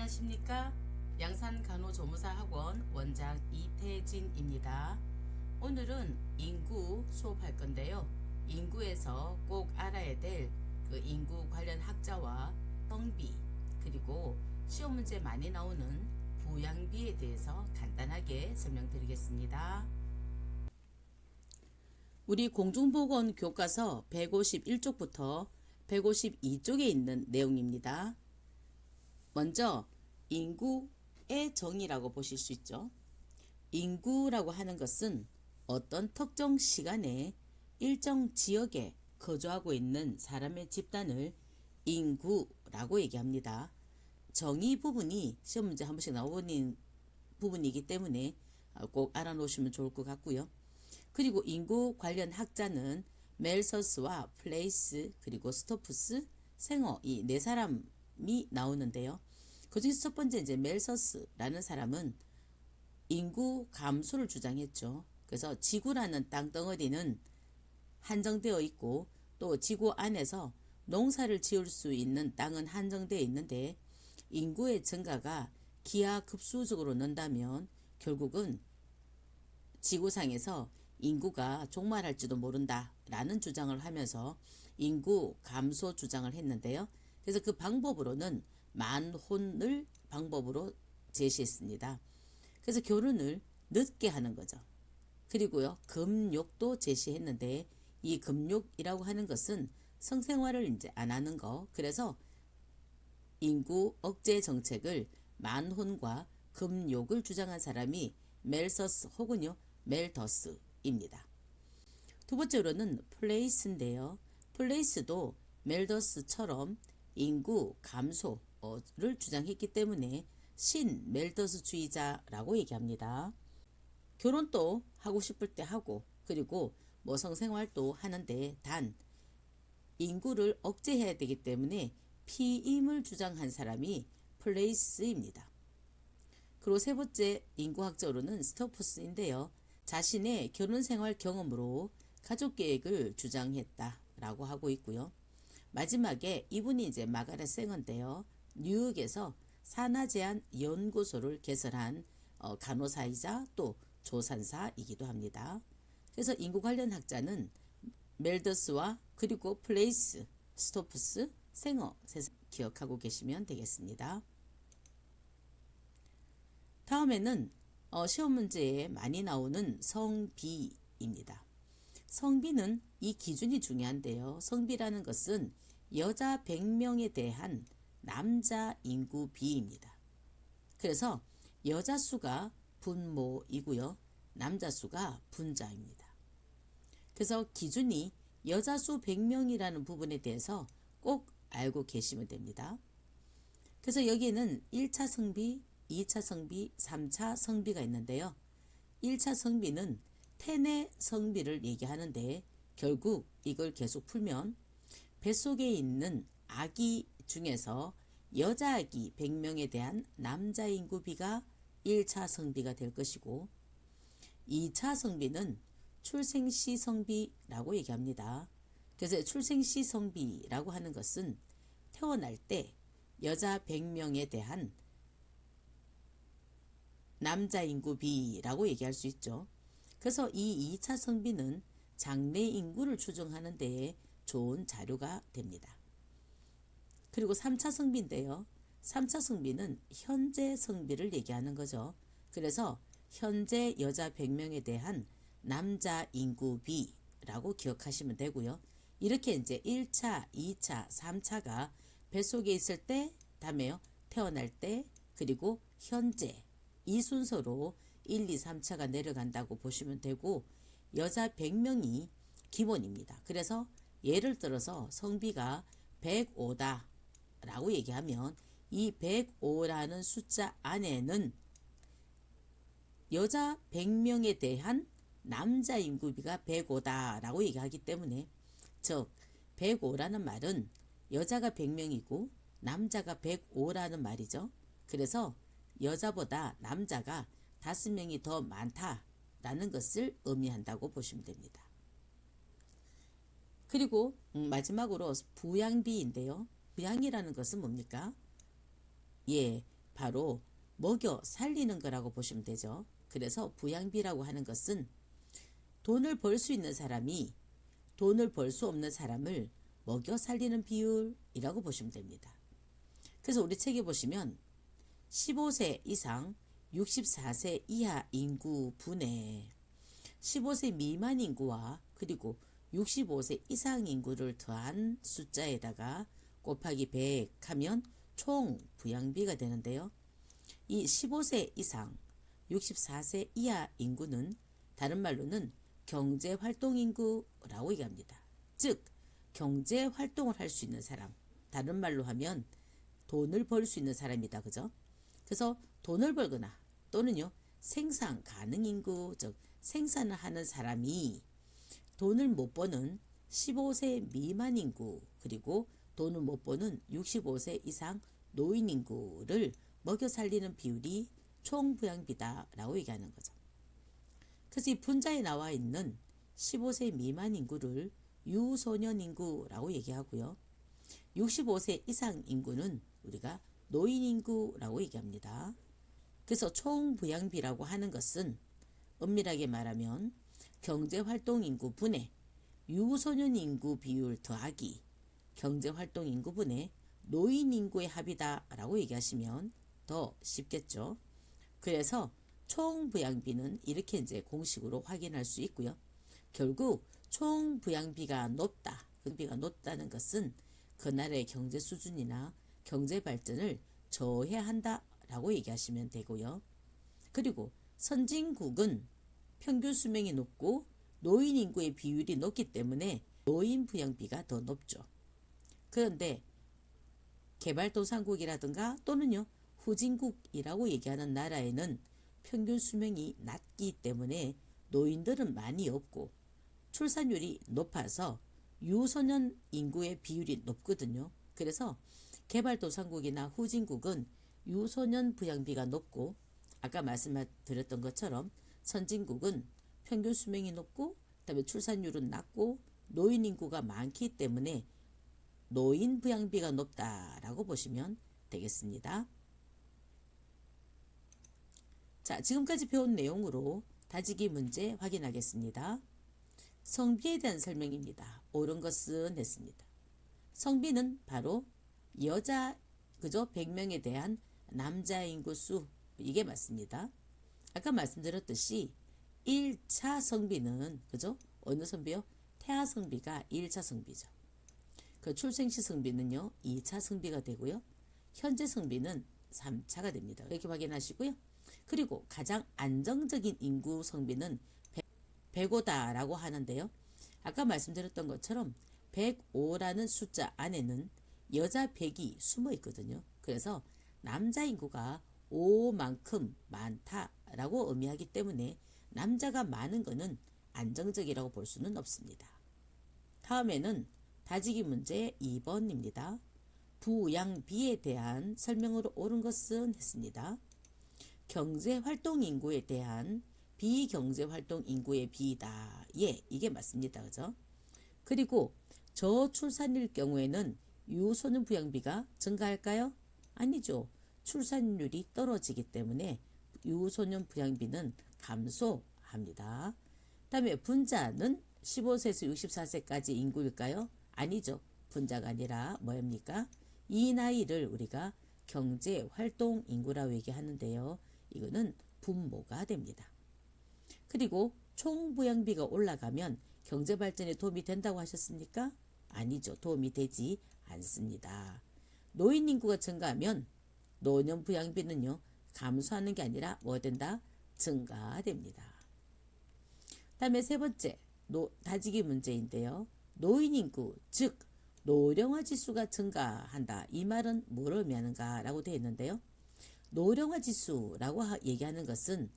안녕하십니까? 양산간호조무사학원 원장 이태진입니다. 오늘은 인구 수업할 건데요. 인구에서 꼭 알아야 될 그 인구 관련 학자와 성비, 그리고 시험 문제 많이 나오는 부양비에 대해서 간단하게 설명드리겠습니다. 우리 공중보건 교과서 151쪽부터 152쪽에 있는 내용입니다. 먼저 인구의 정의라고 보실 수 있죠. 인구라고 하는 것은 어떤 특정 시간에 일정 지역에 거주하고 있는 사람의 집단을 인구라고 얘기합니다. 정의 부분이 시험 문제 한 번씩 나오는 부분이기 때문에 꼭 알아놓으시면 좋을 것 같고요. 그리고 인구 관련 학자는 멜서스와 플레이스 그리고 스토프스, 생어 이 네 사람이 나오는데요. 그중에서 첫 번째 이제 멜서스라는 사람은 인구 감소를 주장했죠. 그래서 지구라는 땅덩어리는 한정되어 있고 또 지구 안에서 농사를 지을 수 있는 땅은 한정되어 있는데 인구의 증가가 기하급수적으로 는다면 결국은 지구상에서 인구가 종말할지도 모른다 라는 주장을 하면서 인구 감소 주장을 했는데요. 그래서 그 방법으로는 만혼을 방법으로 제시했습니다. 그래서 결혼을 늦게 하는 거죠. 그리고요, 금욕도 제시했는데 이 금욕이라고 하는 것은 성생활을 이제 안 하는 거. 그래서 인구 억제 정책을 만혼과 금욕을 주장한 사람이 멜서스 혹은요 멜더스입니다. 두 번째로는 플레이스인데요. 플레이스도 멜더스처럼 인구 감소를 주장했기 때문에 신멜더스주의자라고 얘기합니다. 결혼도 하고 싶을 때 하고 그리고 뭐 성생활도 하는데 단 인구를 억제해야 되기 때문에 피임을 주장한 사람이 플레이스입니다. 그리고 세 번째 인구학적으로는 스토프스인데요. 자신의 결혼생활 경험으로 가족계획을 주장했다라고 하고 있고요. 마지막에 이분이 이제 마가렛 생어인데요. 뉴욕에서 산하제한 연구소를 개설한 간호사이자 또 조산사이기도 합니다. 그래서 인구 관련 학자는 멜더스와 그리고 플레이스, 스토프스, 생어 기억하고 계시면 되겠습니다. 다음에는 시험 문제에 많이 나오는 성비입니다. 성비는 이 기준이 중요한데요. 성비라는 것은 여자 100명에 대한 남자 인구 비입니다. 그래서 여자 수가 분모이고요. 남자 수가 분자입니다. 그래서 기준이 여자 수 100명이라는 부분에 대해서 꼭 알고 계시면 됩니다. 그래서 여기에는 1차 성비, 2차 성비, 3차 성비가 있는데요. 1차 성비는 태내 성비를 얘기하는데 결국 이걸 계속 풀면 뱃속에 있는 아기 중에서 여자 아기 100명에 대한 남자 인구비가 1차 성비가 될 것이고 2차 성비는 출생시 성비라고 얘기합니다. 그래서 출생시 성비라고 하는 것은 태어날 때 여자 100명에 대한 남자 인구비라고 얘기할 수 있죠. 그래서 이 2차 성비는 장래 인구를 추정하는 데에 좋은 자료가 됩니다. 그리고 3차 성비인데요. 3차 성비는 현재 성비를 얘기하는 거죠. 그래서 현재 여자 100명에 대한 남자 인구비라고 기억하시면 되고요. 이렇게 이제 1차, 2차, 3차가 뱃속에 있을 때, 다음에요. 태어날 때, 그리고 현재 이 순서로 1, 2, 3차가 내려간다고 보시면 되고 여자 100명이 기본입니다. 그래서 예를 들어서 성비가 105다 라고 얘기하면 이 105라는 숫자 안에는 여자 100명에 대한 남자 인구비가 105다 라고 얘기하기 때문에 즉 105라는 말은 여자가 100명이고 남자가 105라는 말이죠. 그래서 여자보다 남자가 5명이 더 많다라는 것을 의미한다고 보시면 됩니다. 그리고 마지막으로 부양비인데요. 부양이라는 것은 뭡니까? 예, 바로 먹여 살리는 거라고 보시면 되죠. 그래서 부양비라고 하는 것은 돈을 벌 수 있는 사람이 돈을 벌 수 없는 사람을 먹여 살리는 비율이라고 보시면 됩니다. 그래서 우리 책에 보시면 15세 이상 64세 이하 인구 분에 15세 미만 인구와 그리고 65세 이상 인구를 더한 숫자에다가 곱하기 100 하면 총 부양비가 되는데요. 이 15세 이상 64세 이하 인구는 다른 말로는 경제활동인구라고 얘기합니다. 즉 경제활동을 할 수 있는 사람, 다른 말로 하면 돈을 벌 수 있는 사람이다. 그죠? 그래서 돈을 벌거나 또는요 생산 가능 인구, 즉 생산을 하는 사람이 돈을 못 버는 15세 미만 인구 그리고 돈을 못 버는 65세 이상 노인 인구를 먹여 살리는 비율이 총부양비다라고 얘기하는 거죠. 그래서 이 분자에 나와 있는 15세 미만 인구를 유소년 인구라고 얘기하고요. 65세 이상 인구는 우리가 노인 인구라고 얘기합니다. 그래서 총부양비라고 하는 것은 엄밀하게 말하면 경제활동 인구 분의 유소년 인구 비율 더하기 경제활동 인구 분의 노인 인구의 합이다라고 얘기하시면 더 쉽겠죠. 그래서 총부양비는 이렇게 이제 공식으로 확인할 수 있고요. 결국 총부양비가 높다. 부양비가 높다는 것은 그 나라의 경제 수준이나 경제 발전을 저해한다라고 얘기하시면 되고요. 그리고 선진국은 평균 수명이 높고 노인 인구의 비율이 높기 때문에 노인 부양비가 더 높죠. 그런데 개발도상국이라든가 또는요 후진국이라고 얘기하는 나라에는 평균 수명이 낮기 때문에 노인들은 많이 없고 출산율이 높아서 유소년 인구의 비율이 높거든요. 그래서 개발도상국이나 후진국은 유소년 부양비가 높고 아까 말씀드렸던 것처럼 선진국은 평균 수명이 높고 그다음에 출산율은 낮고 노인 인구가 많기 때문에 노인 부양비가 높다라고 보시면 되겠습니다. 자, 지금까지 배운 내용으로 다지기 문제 확인하겠습니다. 성비에 대한 설명입니다. 옳은 것은 했습니다. 성비는 바로 여자 그죠? 100명에 대한 남자 인구 수 이게 맞습니다. 아까 말씀드렸듯이 1차 성비는 그죠? 어느 성비요? 태아 성비가 1차 성비죠. 그 출생시 성비는요 2차 성비가 되고요. 현재 성비는 3차가 됩니다. 이렇게 확인하시고요. 그리고 가장 안정적인 인구 성비는 105다라고 하는데요. 아까 말씀드렸던 것처럼 105라는 숫자 안에는 여자 100이 숨어 있거든요. 그래서 남자 인구가 5만큼 많다라고 의미하기 때문에 남자가 많은 것은 안정적이라고 볼 수는 없습니다. 다음에는 다지기 문제 2번입니다. 부양비에 대한 설명으로 옳은 것은 했습니다. 경제활동 인구에 대한 비경제활동 인구의 비이다. 예, 이게 맞습니다. 그죠? 그리고 저출산일 경우에는 유소년 부양비가 증가할까요? 아니죠. 출산율이 떨어지기 때문에 유소년 부양비는 감소합니다. 다음에 분자는 15세에서 64세까지 인구일까요? 아니죠. 분자가 아니라 뭐입니까? 이 나이를 우리가 경제활동 인구라고 얘기하는데요. 이거는 분모가 됩니다. 그리고 총부양비가 올라가면 경제발전에 도움이 된다고 하셨습니까? 아니죠. 도움이 되지 않습니다. 노인 인구가 증가하면 노년 부양비는요. 감소하는 게 아니라 뭐 된다? 증가됩니다. 다음에 세 번째 다지기 문제인데요. 노인 인구 즉 노령화 지수가 증가한다. 이 말은 뭘 의미하는가 라고 되어 있는데요. 노령화 지수라고 얘기하는 것은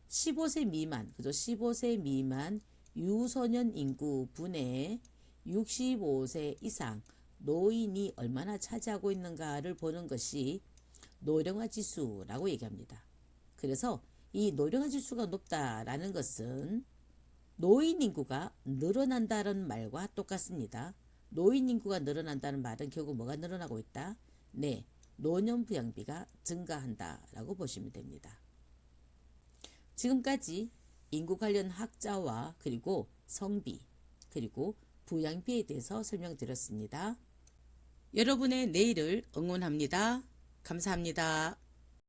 15세 미만, 그죠? 15세 미만 유소년 인구 분의 65세 이상 노인이 얼마나 차지하고 있는가를 보는 것이 노령화 지수라고 얘기합니다. 그래서 이 노령화 지수가 높다라는 것은 노인 인구가 늘어난다는 말과 똑같습니다. 노인 인구가 늘어난다는 말은 결국 뭐가 늘어나고 있다? 네, 노년 부양비가 증가한다라고 보시면 됩니다. 지금까지 인구 관련 학자와 그리고 성비 그리고 부양비에 대해서 설명드렸습니다. 여러분의 내일을 응원합니다. 감사합니다.